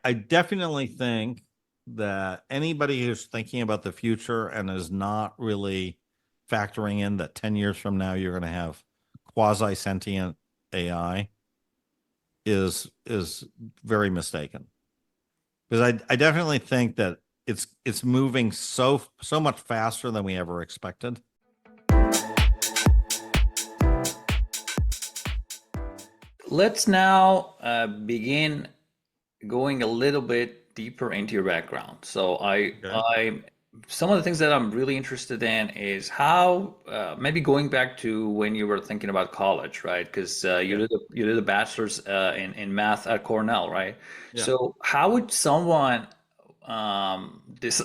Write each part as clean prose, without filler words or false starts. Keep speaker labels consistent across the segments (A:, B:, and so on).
A: I definitely think that anybody who's thinking about the future and is not really factoring in that 10 years from now you're going to have quasi sentient AI is very mistaken. Because I definitely think that it's moving so much faster than we ever expected.
B: Let's now begin going a little bit deeper into your background. So
A: Okay.
B: some of the things that I'm really interested in is how maybe going back to when you were thinking about college, right? Because
A: Yeah.
B: you did a bachelor's in math at Cornell, right?
A: Yeah.
B: So how would someone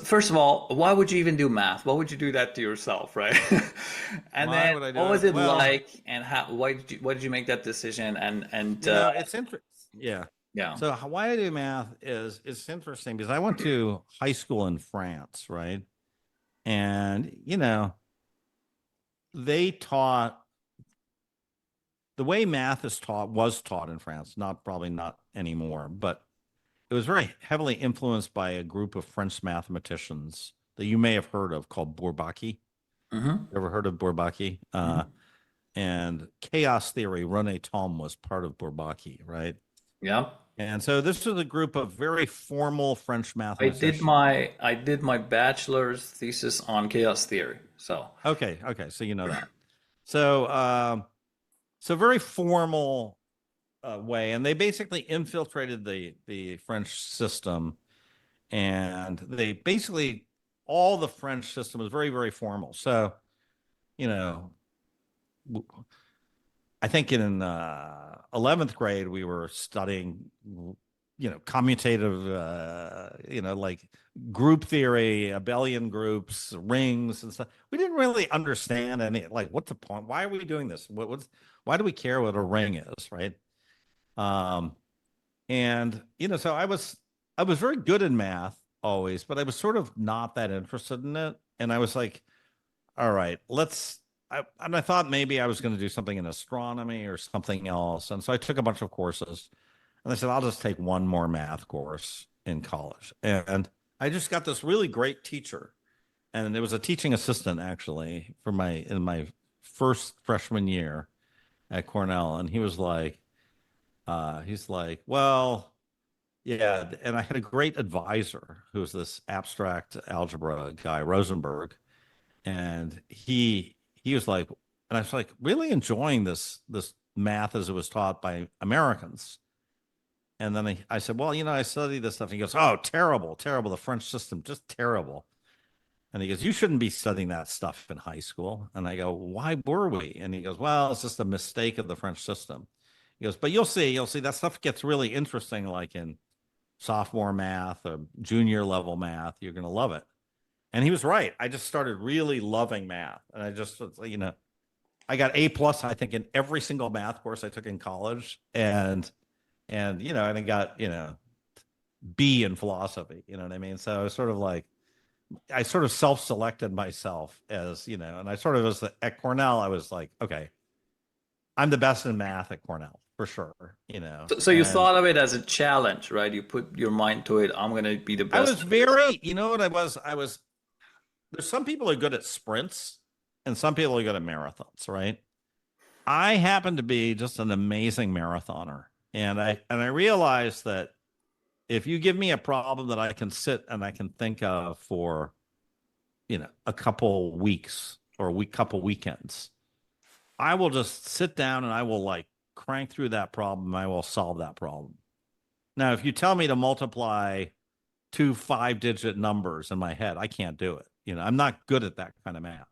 B: first of all, why would you even do math? Why would you do that to yourself, right? And
A: Why
B: then
A: would I
B: what
A: do
B: was
A: it?
B: it
A: Well,
B: like, and why did you make that decision?
A: it's interesting. Yeah.
B: Yeah.
A: So why I do math is it's interesting because I went to high school in France, right? And they taught the way math is taught was taught in France, not probably not anymore, but it was very heavily influenced by a group of French mathematicians that you may have heard of called Bourbaki.
B: Mm-hmm.
A: Ever heard of Bourbaki?
B: Mm-hmm.
A: And chaos theory, René Thom was part of Bourbaki, right?
B: Yeah.
A: And so this was a group of very formal French
B: I did
A: mathematicians.
B: my bachelor's thesis on chaos theory. So,
A: Okay, so you know that. So, so very formal way, and they basically infiltrated the French system, and they basically all the French system was very formal. So, you know, I think in 11th grade we were studying, commutative, like group theory, abelian groups, rings, and stuff. We didn't really understand any, like, what's the point? Why are we doing this? Why do we care what a ring is, right? Um, and so I was very good in math always, but I was sort of not that interested in it. And I was like, all right, and I thought maybe I was going to do something in astronomy or something else. And so I took a bunch of courses and I said, I'll just take one more math course in college. And I just got this really great teacher. And it was a teaching assistant actually in my first freshman year at Cornell. And he's like, well, yeah. And I had a great advisor who was this abstract algebra guy, Rosenberg, and he was like, and I was like really enjoying this math as it was taught by Americans. And then I said, well, I studied this stuff. And he goes, oh, terrible, terrible. The French system, just terrible. And he goes, you shouldn't be studying that stuff in high school. And I go, why were we? And he goes, well, it's just a mistake of the French system. He goes, but you'll see that stuff gets really interesting, like in sophomore math or junior level math. You're going to love it. And he was right. I just started really loving math. And I got A plus, I think, in every single math course I took in college. And I got, B in philosophy. You know what I mean? So I was sort of like, I sort of self-selected myself as, and I sort of was at Cornell, I was like, okay, I'm the best in math at Cornell for sure,
B: so you
A: and
B: thought of it as a challenge, right? You put your mind to it. I'm gonna be the
A: I
B: best
A: was
B: at this.
A: very, you know what there's some people who are good at sprints and some people are good at marathons, right? I happen to be just an amazing marathoner. And I realized that if you give me a problem that I can sit and I can think of for, a couple weeks or couple weekends, I will just sit down and I will like crank through that problem. I will solve that problem. Now, if you tell me to multiply two 5-digit numbers in my head, I can't do it. I'm not good at that kind of math,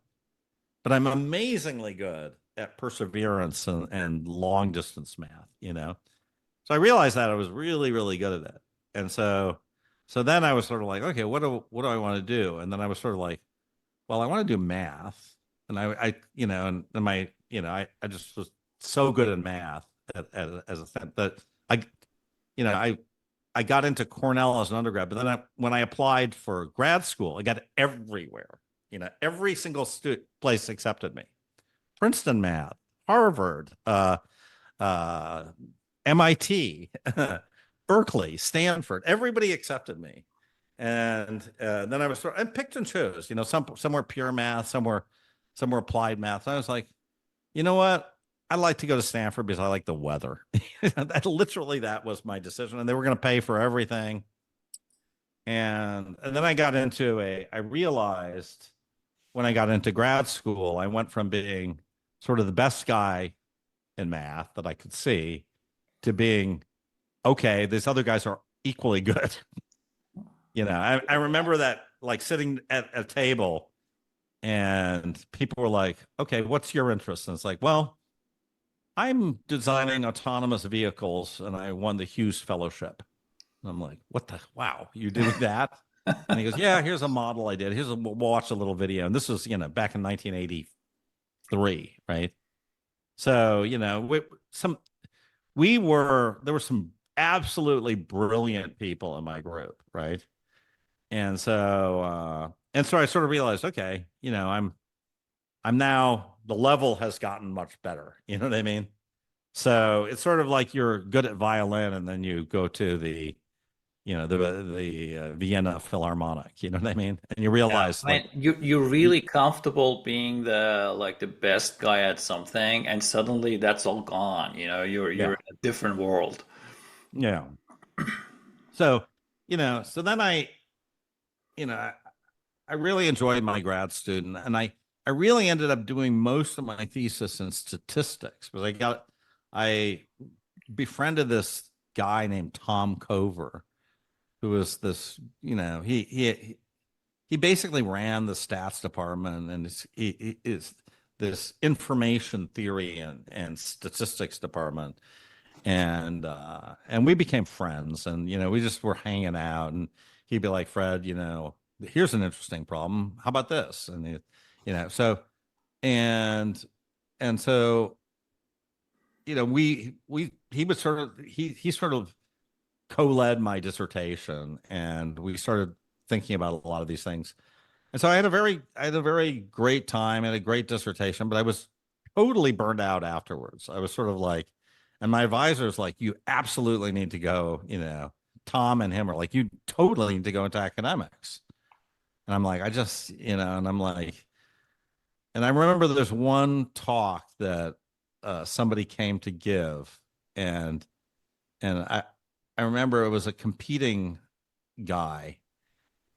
A: but I'm amazingly good at perseverance and long distance math, So I realized that I was really, really good at it. And so then I was sort of like, okay, what do I want to do? And then I was sort of like, well, I want to do math. And and then I just was so good at math as a thing that I, you know, I got into Cornell as an undergrad, but then when I applied for grad school, I got everywhere. Every single place accepted me. Princeton math, Harvard, uh, MIT, Berkeley, Stanford, everybody accepted me. And then I was I picked and chose, some were pure math, some were applied math. And I was like, you know what? I'd like to go to Stanford because I like the weather. That was my decision. And they were going to pay for everything. And then I realized when I got into grad school, I went from being sort of the best guy in math that I could see to being, okay, these other guys are equally good. I remember that, like, sitting at a table and people were like, okay, what's your interest? And it's like, well, I'm designing autonomous vehicles and I won the Hughes Fellowship. And I'm like, what the, wow, you're doing that? And he goes, yeah, here's a model I did. We'll watch a little video. And this was, back in 1983, right? So, there were some absolutely brilliant people in my group, right? And so I sort of realized, okay, I'm now, the level has gotten much better. You know what I mean? So it's sort of like you're good at violin and then you go to the Vienna Philharmonic, you know what I mean? And you
B: Yeah,
A: realize,
B: I
A: like,
B: mean, you're really comfortable being the best guy at something, and suddenly that's all gone. You're
A: yeah,
B: in a different world.
A: yeah. So, so then you know, I, I really enjoyed my grad student, and I really ended up doing most of my thesis in statistics because I befriended this guy named Tom Cover, who was this, he basically ran the stats department, and he is this information theory and statistics department. And we became friends, and we just were hanging out, and he'd be like, Fred, here's an interesting problem. How about this? And and and so we he was sort of he sort of co-led my dissertation, and we started thinking about a lot of these things. And so I had a very great time and a great dissertation, but I was totally burned out afterwards. I was sort of like, and my advisor's like, you absolutely need to go, Tom and him are like, you totally need to go into academics. And I'm like, and I'm like, and I remember there's one talk that somebody came to give, and I remember it was a competing guy,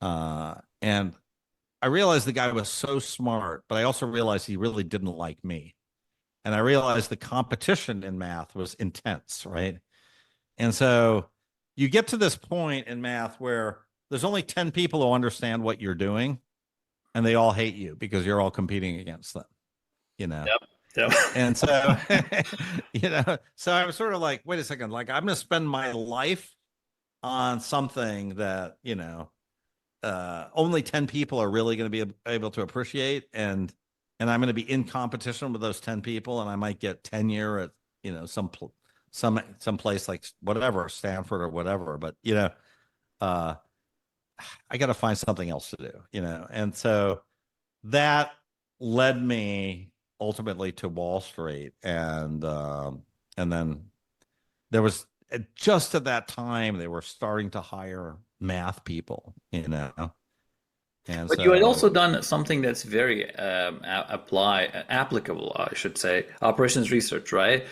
A: and I realized the guy was so smart, but I also realized he really didn't like me. And I realized the competition in math was intense, right? And so you get to this point in math where there's only 10 people who understand what you're doing, and they all hate you because you're all competing against them, you know?
B: Yep. Yep.
A: And so, so I was sort of like, wait a second, like, I'm going to spend my life on something that, only 10 people are really going to be able to appreciate. And I'm going to be in competition with those 10 people. And I might get tenure at, some place like whatever, Stanford or whatever. But, uh, I got to find something else to do, And so that led me ultimately to Wall Street. And then there was, just at that time, they were starting to hire math people, And
B: But you had
A: so,
B: also done something that's very applicable, I should say, operations research, right?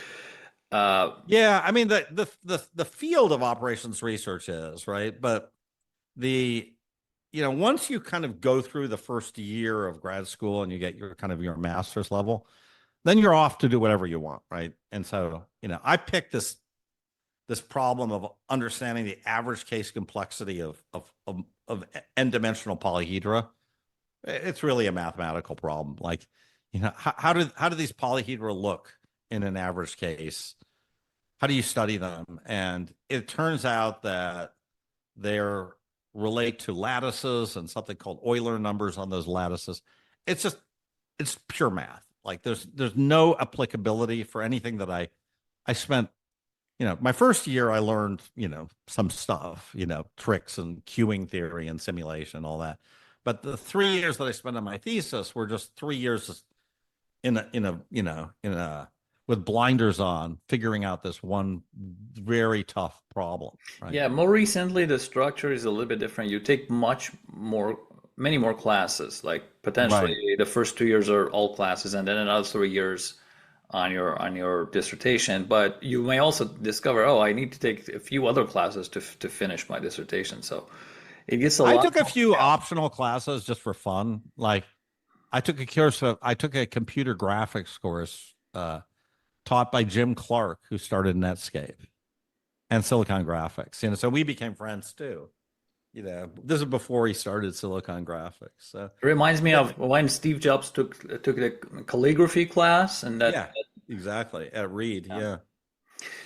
B: Uh,
A: yeah, I mean, the field of operations research is right, but the once you kind of go through the first year of grad school and you get your kind of your master's level, then you're off to do whatever you want, right? And so, I picked this problem of understanding the average case complexity of n-dimensional polyhedra. It's really a mathematical problem. Like, how do these polyhedra look in an average case? How do you study them? And it turns out that they're relate to lattices and something called Euler numbers on those lattices. It's pure math. Like, there's no applicability for anything that I spent, my first year I learned, some stuff, tricks and queuing theory and simulation, all that. But the 3 years that I spent on my thesis were just 3 years in a with blinders on, figuring out this one very tough problem, right?
B: Yeah, more recently the structure is a little bit different. You take many more classes. Like potentially
A: Right.
B: the first 2 years are all classes, and then another 3 years on your dissertation. But you may also discover, oh, I need to take a few other classes to finish my dissertation. So it gets a
A: I
B: lot
A: took a
B: more
A: few
B: challenging.
A: optional classes just for fun. Like I took a computer graphics course taught by Jim Clark, who started Netscape and Silicon Graphics. So we became friends too. This is before he started Silicon Graphics. So
B: It reminds me
A: yeah,
B: of when Steve Jobs took the calligraphy class, and
A: yeah, exactly. At Reed,
B: um,
A: yeah,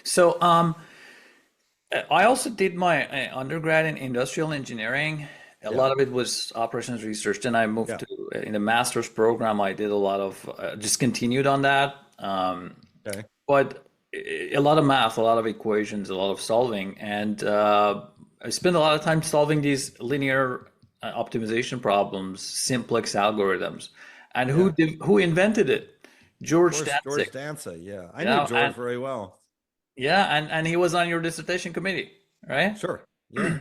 B: so I also did my undergrad in industrial engineering. A
A: yeah,
B: lot of it was operations research. Then I moved
A: yeah.
B: to in the master's program. I did a lot of just continued on that,
A: Okay.
B: but a lot of math, a lot of equations, a lot of solving, and I spent a lot of time solving these linear optimization problems, simplex algorithms. And
A: Yeah.
B: who invented it?
A: Of
B: George
A: course, George
B: Dantzig.
A: Danza. Yeah. I knew
B: Yeah,
A: George very well.
B: and he was on your dissertation committee, right?
A: Sure. Yeah.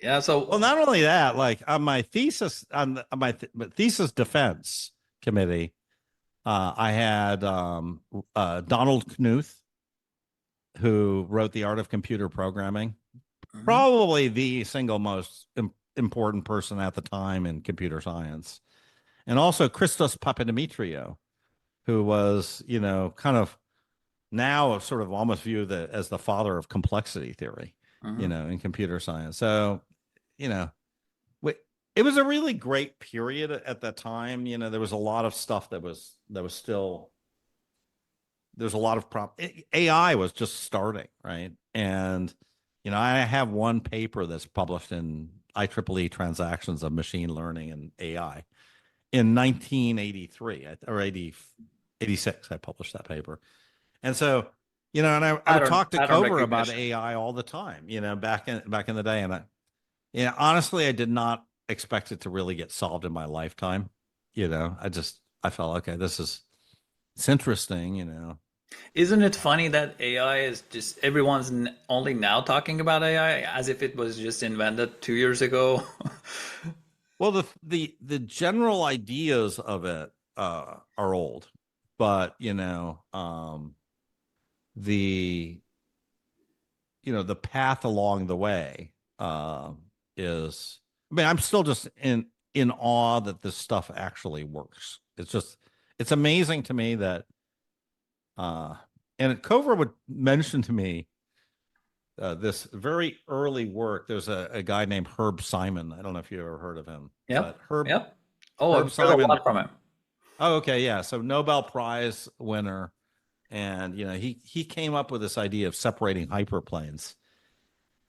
B: Yeah,
A: Well,
B: so
A: not only that, like on my thesis, on my thesis defense committee, I had Donald Knuth, who wrote The Art of Computer Programming,
B: mhm,
A: probably the single most important person at the time in computer science, and also Christos Papadimitriou, who was, kind of now sort of almost viewed as the father of complexity theory,
B: mhm.
A: in computer science. So, you know, it was a really great period at that time. There was a lot of stuff that was still there's a lot of AI was just starting, right? And I have one paper that's published in IEEE Transactions of Machine Learning and AI in 1983 or 86. I published that paper. And so, and I would talk to
B: Pattern
A: Cover about
B: recognition.
A: AI all the time, back in the day. And honestly, I did not expect it to really get solved in my lifetime. I felt, okay, it's interesting.
B: Isn't it funny that AI is just everyone's only now talking about AI as if it was just invented 2 years ago?
A: Well, the general ideas of it are old, but the the path along the way is. I mean, I'm still just in awe that this stuff actually works. It's amazing to me that uh, and Cover would mention to me this very early work. There's a guy named Herb Simon. I don't know if you ever heard of him, but
B: Yep,
A: Herb
B: yep. Oh,
A: Herb
B: I've heard a
A: Simon.
B: lot from him.
A: Oh, okay, yeah. So Nobel Prize winner, and he came up with this idea of separating hyperplanes,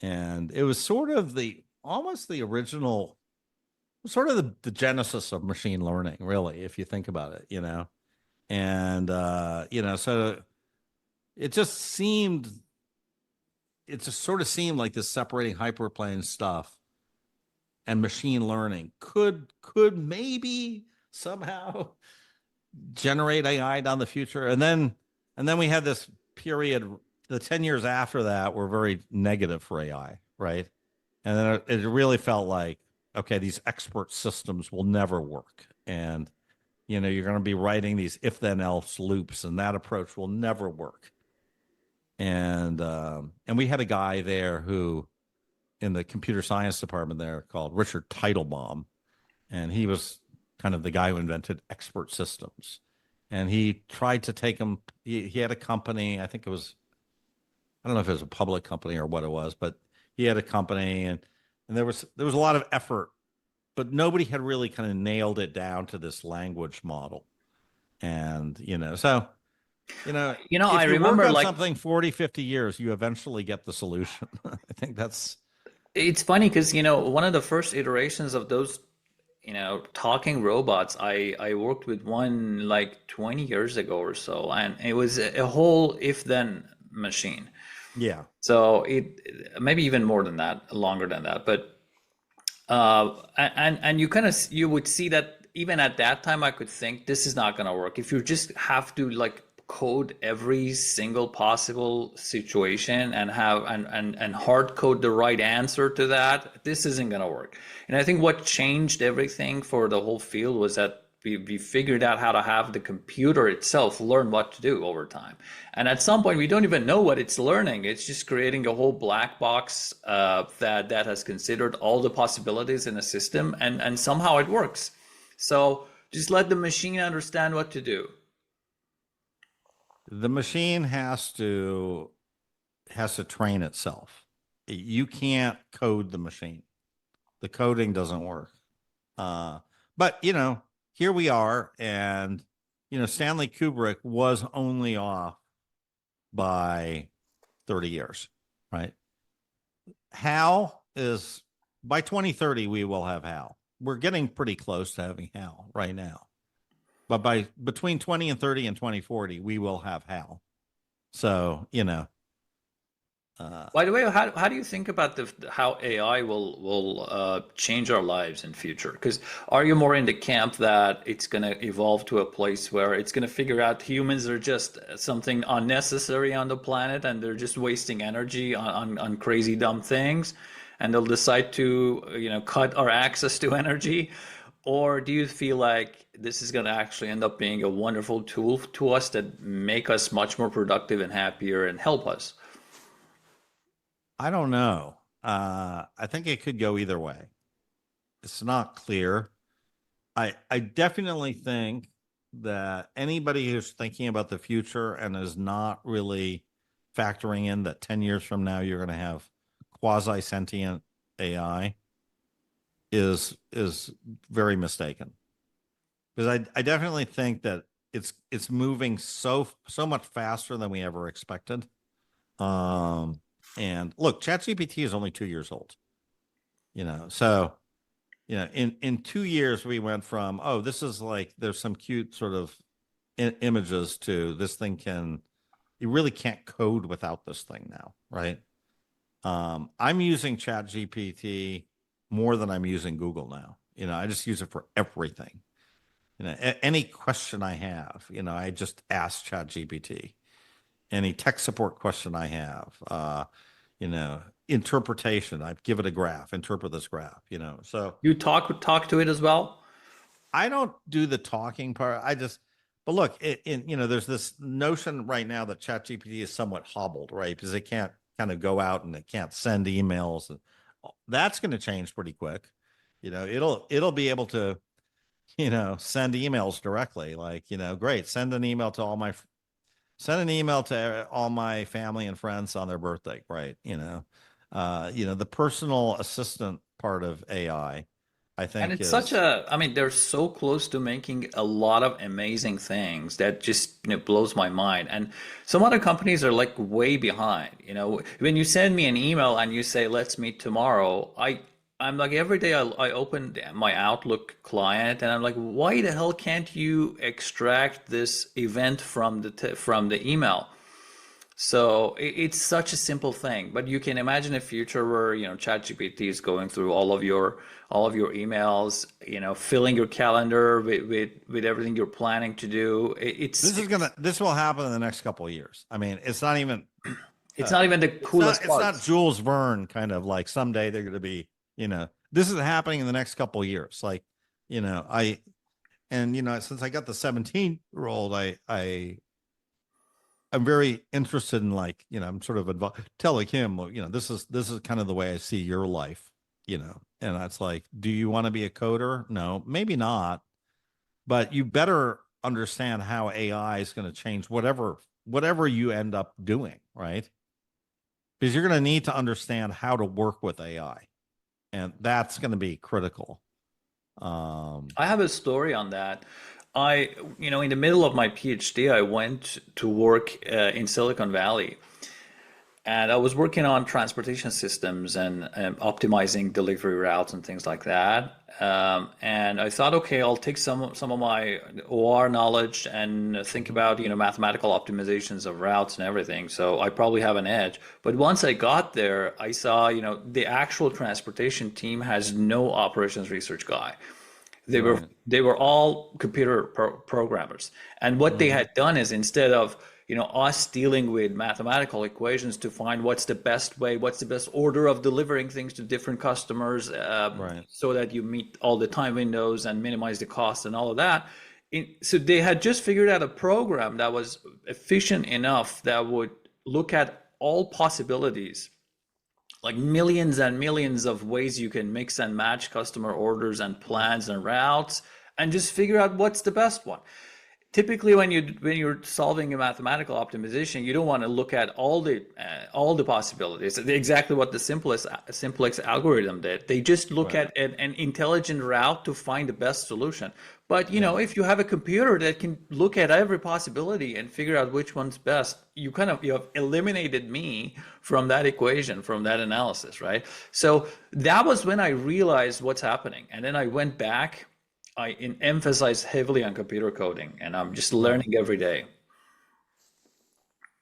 A: and it was sort of the almost the original, sort of the genesis of machine learning, really, if you think about it. And so it just seemed, it just sort of seemed like this separating hyperplane stuff and machine learning could maybe somehow generate AI down the future. And then we had this period, the 10 years after that were very negative for AI, right? And then it really felt like, okay, these expert systems will never work. And you're going to be writing these if then else loops, and that approach will never work. And we had a guy there who in the computer science department there called Richard Teitelbaum, and he was kind of the guy who invented expert systems. And he tried to take him. He had a company. I think it was. I don't know if it was a public company or what it was, but he had a company, and there was a lot of effort, but nobody had really kind of nailed it down to this language model. And
B: I
A: if you work
B: remember
A: on
B: like
A: something 40, 50 years, you eventually get the solution. I think that's
B: it's funny because one of the first iterations of those talking robots, I worked with one like 20 years ago or so, and it was a whole if then machine.
A: yeah,
B: So it maybe even more than that, longer than that. But and you would see that even at that time, I could think this is not going to work. If you just have to like code every single possible situation and have and hard code the right answer to that, this isn't going to work. And I think what changed everything for the whole field was that we figured out how to have the computer itself learn what to do over time. And at some point, we don't even know what it's learning. It's just creating a whole black box that has considered all the possibilities in a system, and somehow it works. So just let the machine understand what to do.
A: The machine has to train itself. You can't code the machine. The coding doesn't work. But here we are, and Stanley Kubrick was only off by 30 years, right? HAL is by 2030 we will have HAL. We're getting pretty close to having HAL right now. But by between 20 and 30 and 2040, we will have HAL. So,
B: By the way, how do you think about how AI will change our lives in future? Because are you more in the camp that it's going to evolve to a place where it's going to figure out humans are just something unnecessary on the planet and they're just wasting energy on crazy dumb things, and they'll decide to cut our access to energy? Or do you feel like this is going to actually end up being a wonderful tool to us that make us much more productive and happier and help us?
A: I don't know. I think it could go either way. It's not clear. I definitely think that anybody who's thinking about the future and is not really factoring in that 10 years from now you're going to have quasi sentient AI is very mistaken. Because I definitely think that it's moving so much faster than we ever expected. And look, ChatGPT is only 2 years old. So in 2 years we went from, oh, this is like there's some cute sort of images to this thing you really can't code without this thing now, right? I'm using ChatGPT more than I'm using Google now. I just use it for everything. Any question I have, I just ask ChatGPT. Any tech support question I have, interpretation, I give it a graph, interpret this graph, So
B: You talk to it as well?
A: I don't do the talking part. But look, there's this notion right now that ChatGPT is somewhat hobbled, right? Because it can't kind of go out and it can't send emails. That's going to change pretty quick. It'll be able to, send emails directly. Like, great, send an email to all my family and friends on their birthday, right? The personal assistant part of AI, I
B: And
A: think
B: it's such
A: is.
B: a, I mean, they're so close to making a lot of amazing things that just, blows my mind. And some other companies are like way behind. When you send me an email and you say, let's meet tomorrow, I'm like every day I open my Outlook client and I'm like, why the hell can't you extract this event from the email? So it's such a simple thing, but you can imagine a future where ChatGPT is going through all of your emails, filling your calendar with everything you're planning to do.
A: This will happen in the next couple of years. I mean, it's not even
B: It's not even the coolest
A: it's not
B: parts.
A: Jules Verne kind of like someday they're going to be, this is happening in the next couple of years. Like, I and since I got the 17-year-old, I'm very interested in, like, I'm sort of telling him, well, this is kind of the way I see your life, and that's like, do you want to be a coder? No, maybe not, but you better understand how AI is going to change whatever you end up doing, right? Because you're going to need to understand how to work with AI, and that's going to be critical.
B: I have a story on that. In the middle of my PhD, I went to work in Silicon Valley, and I was working on transportation systems and optimizing delivery routes and things like that. And I thought, okay, I'll take some of my OR knowledge and think about mathematical optimizations of routes and everything. So I probably have an edge. But once I got there, I saw the actual transportation team has no operations research guy.
A: Right.
B: They were all computer programmers. And what they
A: Hmm.
B: had done is, instead of, us dealing with mathematical equations to find what's the best way, what's the best order of delivering things to different customers,
A: Right.
B: so that you meet all the time windows and minimize the cost and all of that. So they had just figured out a program that was efficient enough that would look at all possibilities, like millions and millions of ways you can mix and match customer orders and plans and routes, and just figure out what's the best one. Typically, when you're solving a mathematical optimization, you don't want to look at all the possibilities. Exactly what the simplest algorithm did. They just look
A: Right.
B: at an intelligent route to find the best solution. But
A: Yeah.
B: if you have a computer that can look at every possibility and figure out which one's best, you have eliminated me from that equation, from that analysis, right? So that was when I realized what's happening, and then I went back. I emphasize heavily on computer coding, and I'm just
A: Right.
B: learning every day.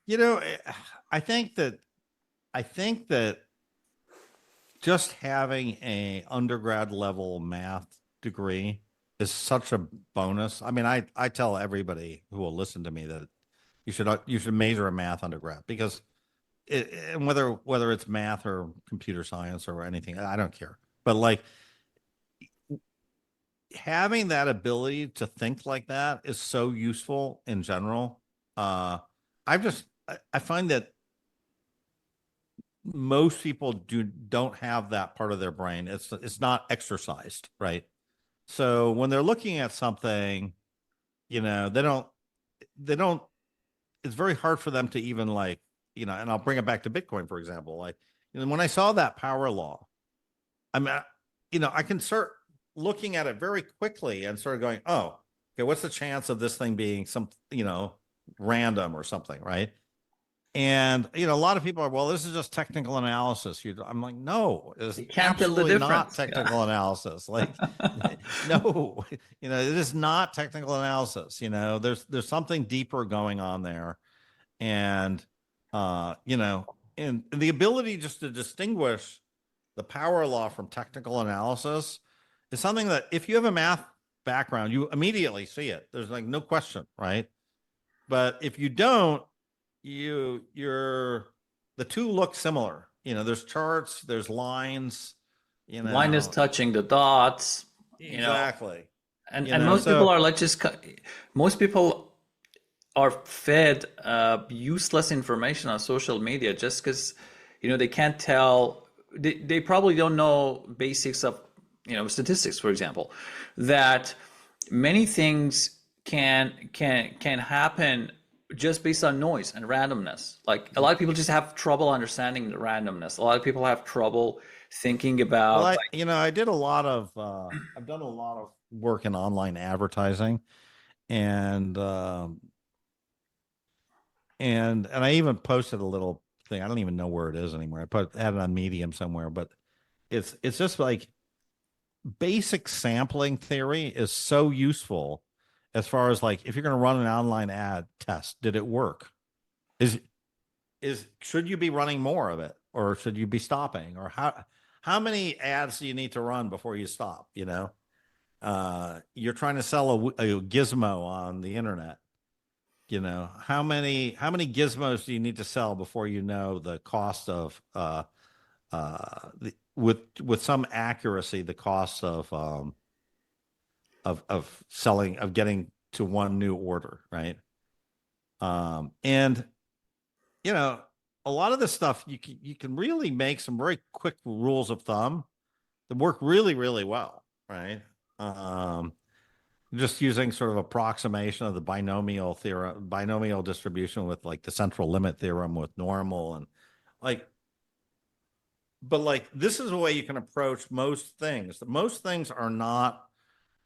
A: You know, I think that I think that just having a undergrad level math degree is such a bonus. I mean, I tell everybody who will listen to me that you should major in math undergrad because and whether it's math or computer science or anything, I don't care. But like having that ability to think like that is so useful in general. Uh, I find that most people don't have that part of their brain. It's not exercised, right? So when they're looking at something, they don't it's very hard for them to even like, and I'll bring it back to Bitcoin, for example. Like, when I saw that power law, I mean, I can start looking at it very quickly and sort of going, oh, okay, what's the chance of this thing being random or something, right? And a lot of people are, well, this is just technical analysis. I'm like, no, it's
B: You can't tell the
A: absolutely not
B: difference. Yeah.
A: technical analysis. Like, no, it is not technical analysis. There's something deeper going on there, and and the ability just to distinguish the power law from technical analysis is something that if you have a math background, you immediately see it. There's like no question, right? But if you don't, you're the two look similar. There's charts, there's lines, you
B: Line is
A: know.
B: touching the dots, you know,
A: Exactly.
B: and most people
A: So
B: are like, most people are fed useless information on social media just because, they can't tell. They probably don't know basics of, statistics, for example, that many things can happen just based on noise and randomness. Like, a lot of people just have trouble understanding the randomness. A lot of people have trouble thinking
A: well,
B: about,
A: I did a lot of I've done a lot of work in online advertising, and and I even posted a little thing. I don't even know where it is anymore. Had it on Medium somewhere, but it's just like basic sampling theory is so useful as far as like if you're going to run an online ad test, did it work? Is should you be running more of it, or should you be stopping, or how many ads do you need to run before you stop? You're trying to sell a gizmo on the internet. How many gizmos do you need to sell before you know the cost of with some accuracy the cost of selling, of getting to one new order, right? And you know a lot of this stuff you can really make some very quick rules of thumb that work really really well, right? um just using sort of approximation of the binomial distribution with like the central limit theorem with normal, and like, but like this is a way you can approach most things. Most things are not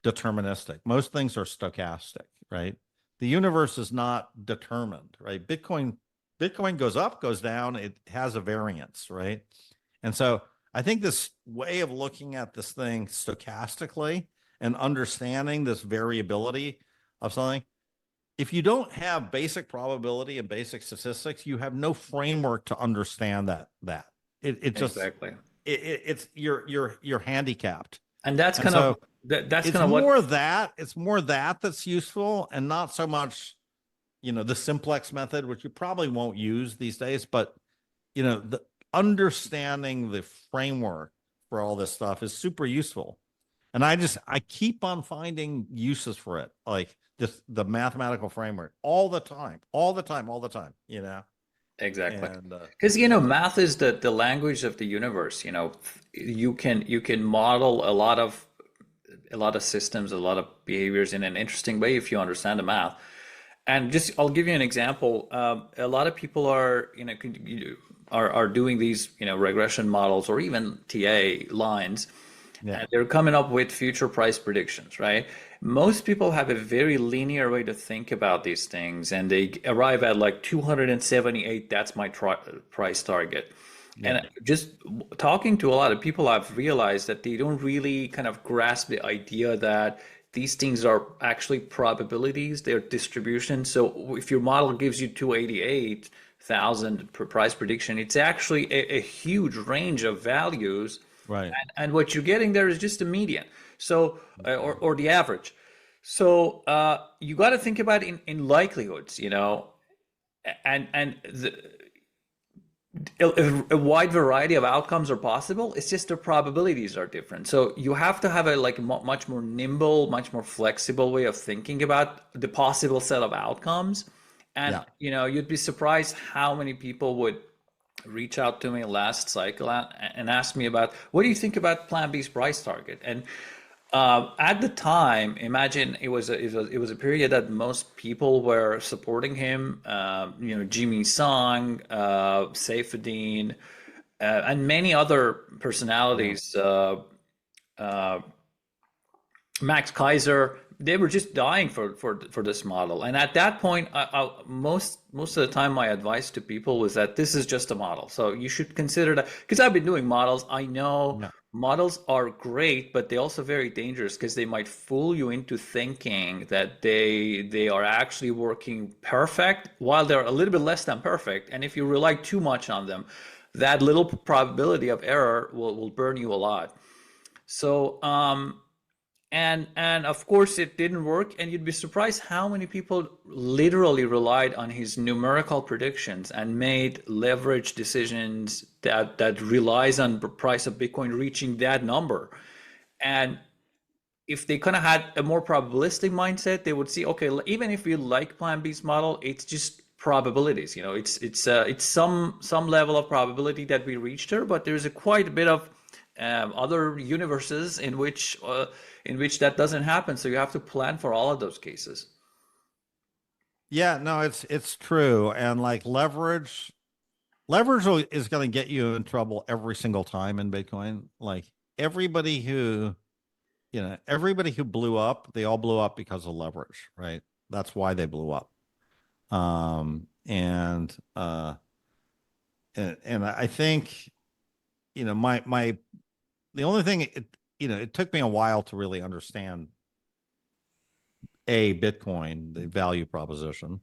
A: deterministic. Most things are stochastic, right? The universe is not determined, right? Bitcoin goes up, goes down, it has a variance, right? And so I think this way of looking at this thing stochastically and understanding this variability of something, if you don't have basic probability and basic statistics, you have no framework to understand that it just
B: exactly.
A: it's you're handicapped.
B: And that's
A: And
B: kind of
A: so
B: that's
A: it's
B: kind of what
A: more that it's more that that's useful, and not so much, the simplex method, which you probably won't use these days, but the understanding the framework for all this stuff is super useful. And I keep on finding uses for it, like just the mathematical framework all the time, all the time, all the time.
B: exactly.
A: And
B: Because math is the language of the universe. You can model a lot of systems, a lot of behaviors in an interesting way if you understand the math. And just I'll give you an example. A lot of people are doing these regression models or even TA lines,
A: yeah,
B: and they're coming up with future price predictions, right? Most people have a very linear way to think about these things, and they arrive at like 278. That's my price target.
A: yeah,
B: And just talking to a lot of people, I've realized that they don't really kind of grasp the idea that these things are actually probabilities, they're distributions. So if your model gives you 288,000 per price prediction, it's actually a huge range of values.
A: right.
B: And what you're getting there is just a median. So, or the average. So you got to think about it in likelihoods, and a wide variety of outcomes are possible. It's just the probabilities are different. So you have to have a like much more nimble, much more flexible way of thinking about the possible set of outcomes. And
A: Yeah.
B: you'd be surprised how many people would reach out to me last cycle and ask me about what do you think about Plan B's price target. And at the time, imagine it was a period that most people were supporting him. Jimmy Song, Saifuddin, and many other
A: Yeah.
B: personalities. Uh, Max Kaiser, they were just dying for this model. And at that point, most of the time, my advice to people was that this is just a model. So you should consider that because I've been doing models. I know
A: Yeah.
B: models are great, but they're also very dangerous because they might fool you into thinking that they are actually working perfect while they're a little bit less than perfect. And if you rely too much on them, that little probability of error will burn you a lot. So and of course it didn't work, and you'd be surprised how many people literally relied on his numerical predictions and made leverage decisions that relies on the price of Bitcoin reaching that number. And if they kind of had a more probabilistic mindset, they would see, okay, even if we like Plan B's model, it's just probabilities. It's some level of probability that we reached her, but there's a quite a bit of other universes in which that doesn't happen. So you have to plan for all of those cases.
A: Yeah, no, it's true. And like is going to get you in trouble every single time in Bitcoin. Like everybody who, everybody who blew up, they all blew up because of leverage, right? That's why they blew up. And I think, my the only thing it took me a while to really understand Bitcoin, the value proposition,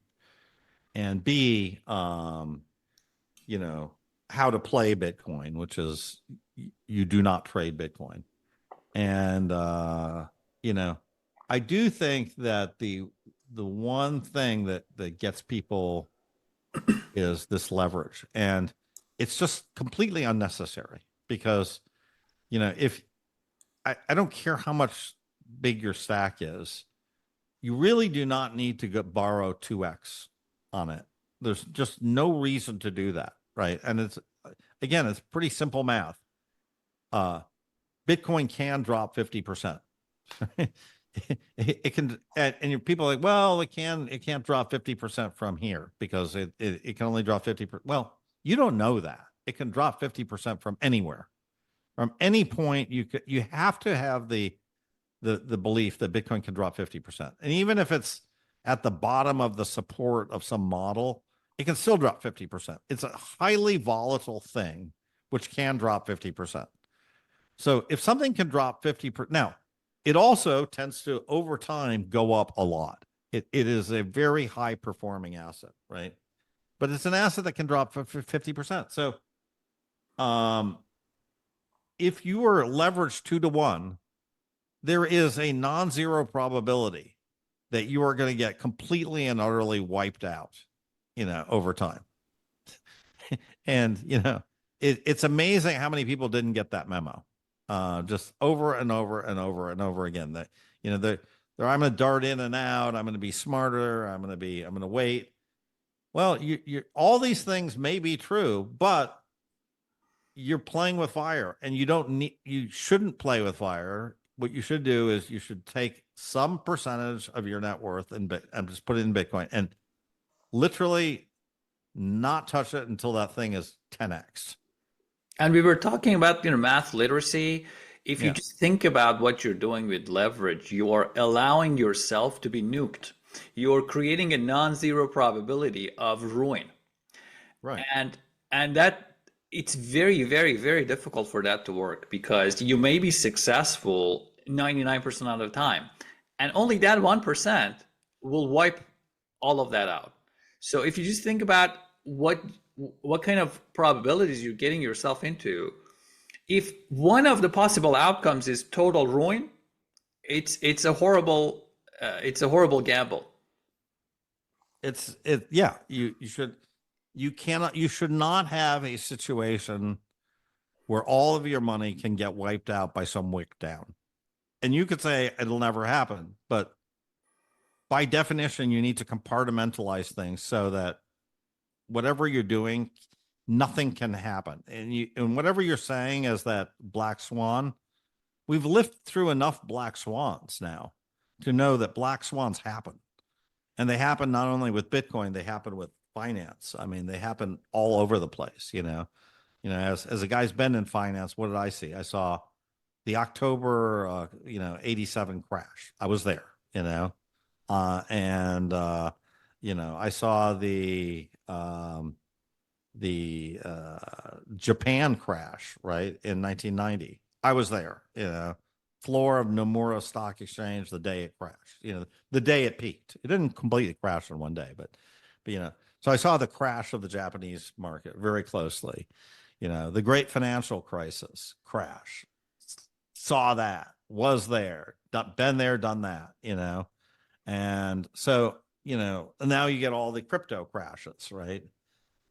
A: and B, you know, how to play Bitcoin, which is you do not trade Bitcoin. And you know, I do think that the one thing that gets people is this leverage. And it's just completely unnecessary because, if I don't care how much big your stack is, you really do not need to borrow 2x on it. There's just no reason to do that, right? And it's pretty simple math. Uh, Bitcoin can drop 50%. It can, and people are like, well, it can't drop 50% from here because it can only drop 50%. Well, you don't know that. It can drop 50% from anywhere. From any point, you have to have the belief that Bitcoin can drop 50%. And even if it's at the bottom of the support of some model, it can still drop 50%. It's a highly volatile thing, which can drop 50%. So if something can drop 50%, now it also tends to over time go up a lot. It is a very high performing asset, right? But it's an asset that can drop 50%. So if you were leveraged 2 to 1, there is a non-zero probability that you are going to get completely and utterly wiped out, over time. And, it's amazing how many people didn't get that memo. Just over and over and over and over again. That, I'm going to dart in and out. I'm going to be smarter. I'm going to wait. Well, all these things may be true, but you're playing with fire, and you shouldn't play with fire. What you should do is you should take some percentage of your net worth and just put it in Bitcoin and literally not touch it until that thing is 10x.
B: And we were talking about, math literacy. If you
A: Yeah.
B: just think about what you're doing with leverage, you are allowing yourself to be nuked. You're creating a non-zero probability of ruin.
A: Right.
B: And that it's very, very, very difficult for that to work because you may be successful 99% of the time, and only that 1% will wipe all of that out. So if you just think about what kind of probabilities you're getting yourself into, if one of the possible outcomes is total ruin, it's a horrible gamble.
A: Yeah, you should not have a situation where all of your money can get wiped out by some wick down. And you could say it'll never happen, but by definition, you need to compartmentalize things so that whatever you're doing, nothing can happen. And whatever you're saying is that black swan, we've lived through enough black swans now to know that black swans happen. And they happen not only with Bitcoin, they happen with finance. I mean, they happen all over the place, as a guy's been in finance, what did I see? I saw the October, 87 crash. I was there, and I saw the Japan crash, right, in 1990. I was there, floor of Nomura Stock Exchange the day it crashed, the day it peaked. It didn't completely crash in one day, but so I saw the crash of the Japanese market very closely. The great financial crisis crash, saw that, was there, been there, done that, and so, and now you get all the crypto crashes, right?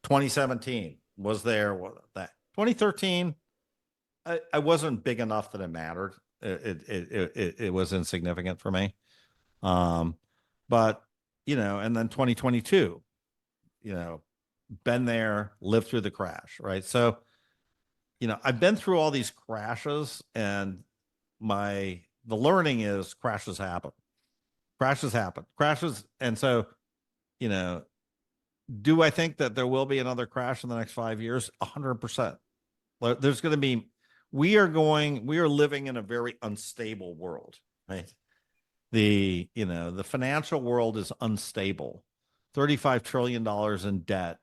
A: 2017 was there, that 2013, I wasn't big enough that it mattered. It was insignificant for me. But, and then 2022, been there, lived through the crash, right? So, I've been through all these crashes, and the learning is crashes happen. And so, do I think that there will be another crash in the next 5 years? 100%. There's going to be, we are living in a very unstable world, right? The financial world is unstable. $35 trillion in debt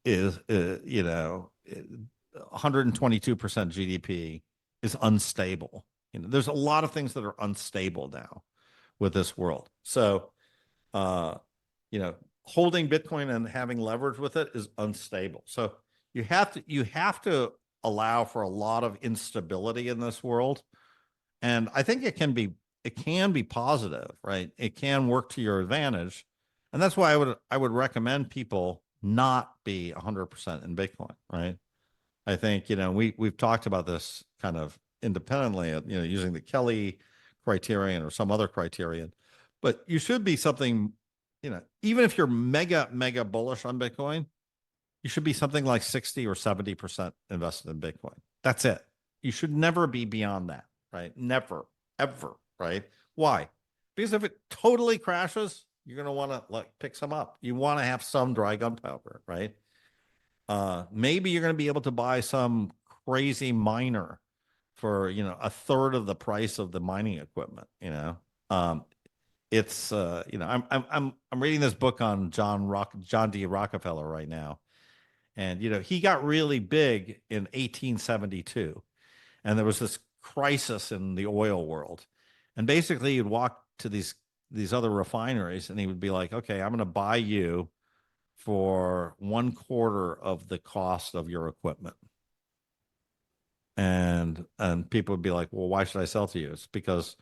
A: is 122% GDP is unstable. There's a lot of things that are unstable now with this world. So, holding Bitcoin and having leverage with it is unstable. So you have to allow for a lot of instability in this world. And I think it can be positive, right? It can work to your advantage. And that's why I would recommend people not be 100% in Bitcoin, right? I think, we've talked about this kind of independently, using the Kelly criterion or some other criterion, but you should be something, even if you're mega, mega bullish on Bitcoin, you should be something like 60 or 70% invested in Bitcoin. That's it. You should never be beyond that, right? Never, ever, right? Why? Because if it totally crashes, you're going to want to pick some up. You want to have some dry gunpowder, right? Maybe you're going to be able to buy some crazy miner for, a third of the price of the mining equipment, it's I'm reading this book on John D. Rockefeller right now. And he got really big in 1872, and there was this crisis in the oil world. And basically he'd walk to these other refineries, and he would be like, okay, I'm going to buy you for 1/4 of the cost of your equipment. And people would be like, well, why should I sell to you? It's because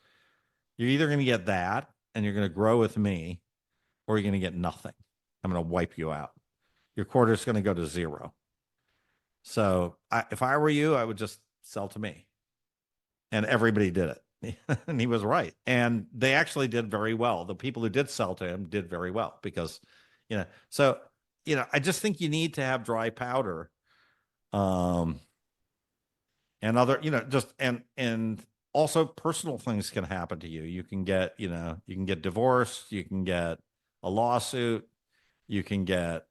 A: you're either going to get that and you're going to grow with me, or you're going to get nothing. I'm going to wipe you out. Your quarter is going to go to zero. So if I were you, I would just sell to me. And everybody did it. And he was right. And they actually did very well. The people who did sell to him did very well because, so, I just think you need to have dry powder. Um, and other, just, and also personal things can happen to you. You can get, you can get divorced, you can get a lawsuit, you can get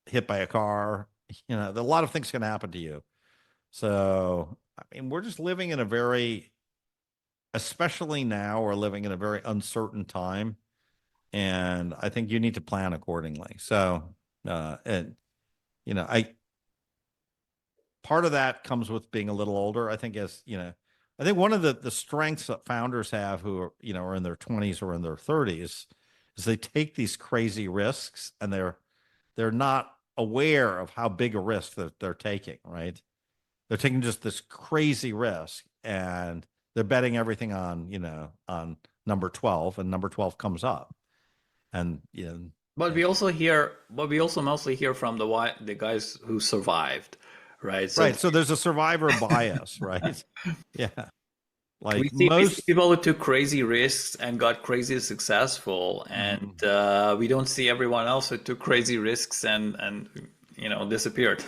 A: hit by a car, a lot of things can happen to you. So, I mean, we're just living in a very, especially now, we're living in a very uncertain time. And I think you need to plan accordingly. So, and, I, part of that comes with being a little older. I think I think one of the strengths that founders have who are, are in their 20s or in their 30s is they take these crazy risks and they're not aware of how big a risk that they're taking, right? They're taking just this crazy risk and they're betting everything on number 12, and number 12 comes up. And
B: But we also mostly hear from the guys who survived, right? So
A: right. So there's a survivor bias, right? Yeah. Like
B: we see
A: most.
B: people who took crazy risks and got crazy successful, and
A: Mhm.
B: we don't see everyone else who took crazy risks and disappeared.